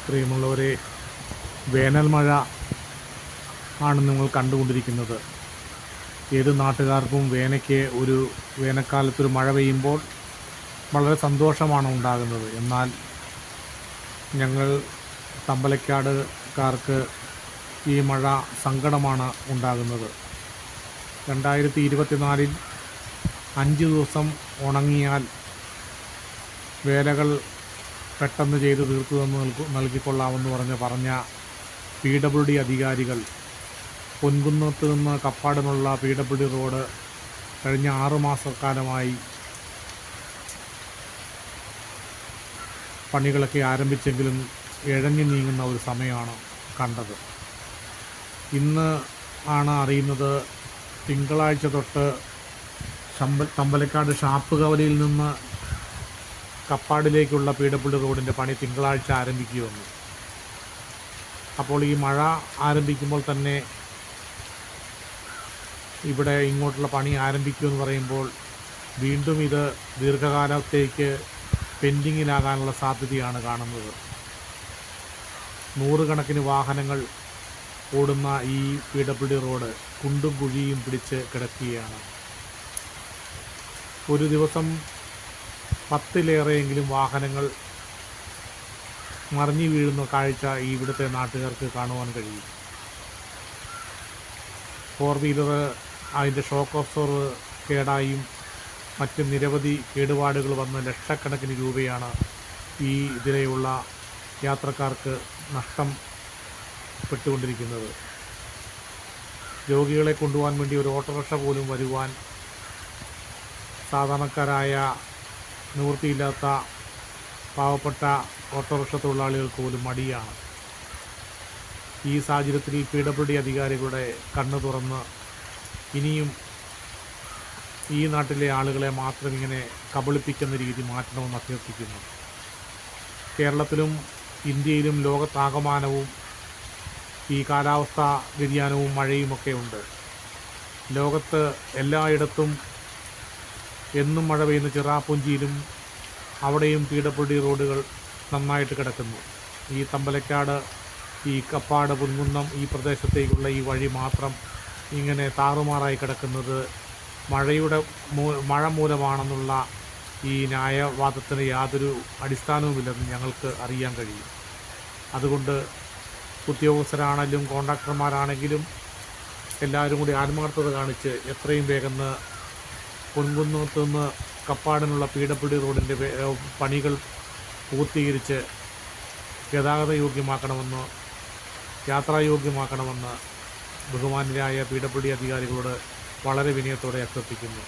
പ്രിയമുള്ളവരെ, വേനൽ മഴ ആണ് നിങ്ങൾ കണ്ടുകൊണ്ടിരിക്കുന്നത്. ഏത് നാട്ടുകാർക്കും വേനൽക്കാലത്തൊരു മഴ പെയ്യുമ്പോൾ വളരെ സന്തോഷമാണ് ഉണ്ടാകുന്നത്. എന്നാൽ ഞങ്ങൾ തമ്പലക്കാടുകാർക്ക് ഈ മഴ സങ്കടമാണ് ഉണ്ടാകുന്നത്. 2024 5 ദിവസം ഉണങ്ങിയാൽ വേലകൾ പെട്ടെന്ന് ചെയ്ത് തീർത്തു നൽകിക്കൊള്ളാമെന്ന് പറഞ്ഞ PWD അധികാരികൾ പൊൻകുന്നത്ത് നിന്ന് കപ്പാടിനുള്ള PWD റോഡ് കഴിഞ്ഞ 6 മാസക്കാലമായി പണികളൊക്കെ ആരംഭിച്ചെങ്കിലും ഇഴഞ്ഞു നീങ്ങുന്ന ഒരു സമയമാണ് കണ്ടത്. ഇന്ന് ആണ് അറിയുന്നത്, തിങ്കളാഴ്ച തൊട്ട് തമ്പലക്കാട് ഷാപ്പ് കവലയിൽ നിന്ന് കപ്പാടിലേക്കുള്ള PWD റോഡിൻ്റെ പണി തിങ്കളാഴ്ച ആരംഭിക്കുമെന്ന്. അപ്പോൾ ഈ മഴ ആരംഭിക്കുമ്പോൾ തന്നെ ഇവിടെ ഇങ്ങോട്ടുള്ള പണി ആരംഭിക്കുമെന്ന് പറയുമ്പോൾ വീണ്ടും ഇത് ദീർഘകാലത്തേക്ക് പെൻഡിങ്ങിലാകാനുള്ള സാധ്യതയാണ് കാണുന്നത്. 100 കണക്കിന് വാഹനങ്ങൾ ഓടുന്ന ഈ PWD റോഡ് കുണ്ടും കുഴിയും പിടിച്ച് കിടക്കുകയാണ്. ഒരു ദിവസം 10-ലേറെയെങ്കിലും വാഹനങ്ങൾ മറിഞ്ഞു വീഴുന്ന കാഴ്ച ഇവിടുത്തെ നാട്ടുകാർക്ക് കാണുവാൻ കഴിയും. 4 വീലർ അതിൻ്റെ ഷോക്ക് അബ്സോർവർ കേടായും മറ്റും നിരവധി കേടുപാടുകൾ വന്ന് ലക്ഷക്കണക്കിന് രൂപയാണ് ഈ ഇതിലെയുള്ള യാത്രക്കാർക്ക് നഷ്ടം പെട്ടുകൊണ്ടിരിക്കുന്നത്. രോഗികളെ കൊണ്ടുപോകാൻ വേണ്ടി ഒരു ഓട്ടോറിക്ഷ പോലും വരുവാൻ സാധാരണക്കാരായ നിവൃത്തിയില്ലാത്ത പാവപ്പെട്ട ഓട്ടോറിക്ഷ തൊഴിലാളികൾക്ക് പോലും മടിയാണ്. ഈ സാഹചര്യത്തിൽ PWD അധികാരികളുടെ കണ്ണ് തുറന്ന് ഇനിയും ഈ നാട്ടിലെ ആളുകളെ മാത്രം ഇങ്ങനെ കബളിപ്പിക്കുന്ന രീതി മാറ്റണമെന്ന് അഭ്യർത്ഥിക്കുന്നു. കേരളത്തിലും ഇന്ത്യയിലും ലോകത്താകമാനവും ഈ കാലാവസ്ഥാ വ്യതിയാനവും മഴയുമൊക്കെ ഉണ്ട്. ലോകത്ത് എല്ലായിടത്തും എന്നും മഴ പെയ്യുന്ന ചിറാപുഞ്ചിയിലും അവിടെയും PWD റോഡുകൾ നന്നായിട്ട് കിടക്കുന്നു. ഈ തമ്പലക്കാട്, ഈ കപ്പാട്, പൊൻകുന്നം ഈ പ്രദേശത്തേക്കുള്ള ഈ വഴി മാത്രം ഇങ്ങനെ താറുമാറായി കിടക്കുന്നത് മഴ മൂലമാണെന്നുള്ള ഈ ന്യായവാദത്തിന് യാതൊരു അടിസ്ഥാനവുമില്ലെന്ന് ഞങ്ങൾക്ക് അറിയാൻ കഴിയും. അതുകൊണ്ട് ഉദ്യോഗസ്ഥരാണെങ്കിലും കോൺട്രാക്ടർമാരാണെങ്കിലും എല്ലാവരും കൂടി ആത്മാർത്ഥത കാണിച്ച് എത്രയും വേഗം പൊൻകുന്നത്ത് നിന്ന് കപ്പാടിനുള്ള PWD റോഡിൻ്റെ പണികൾ പൂർത്തീകരിച്ച് ഗതാഗതയോഗ്യമാക്കണമെന്ന്, യാത്രായോഗ്യമാക്കണമെന്ന് ബഹുമാന്യരായ PWD അധികാരികളോട് വളരെ വിനയത്തോടെ അഭ്യർത്ഥിക്കുന്നു.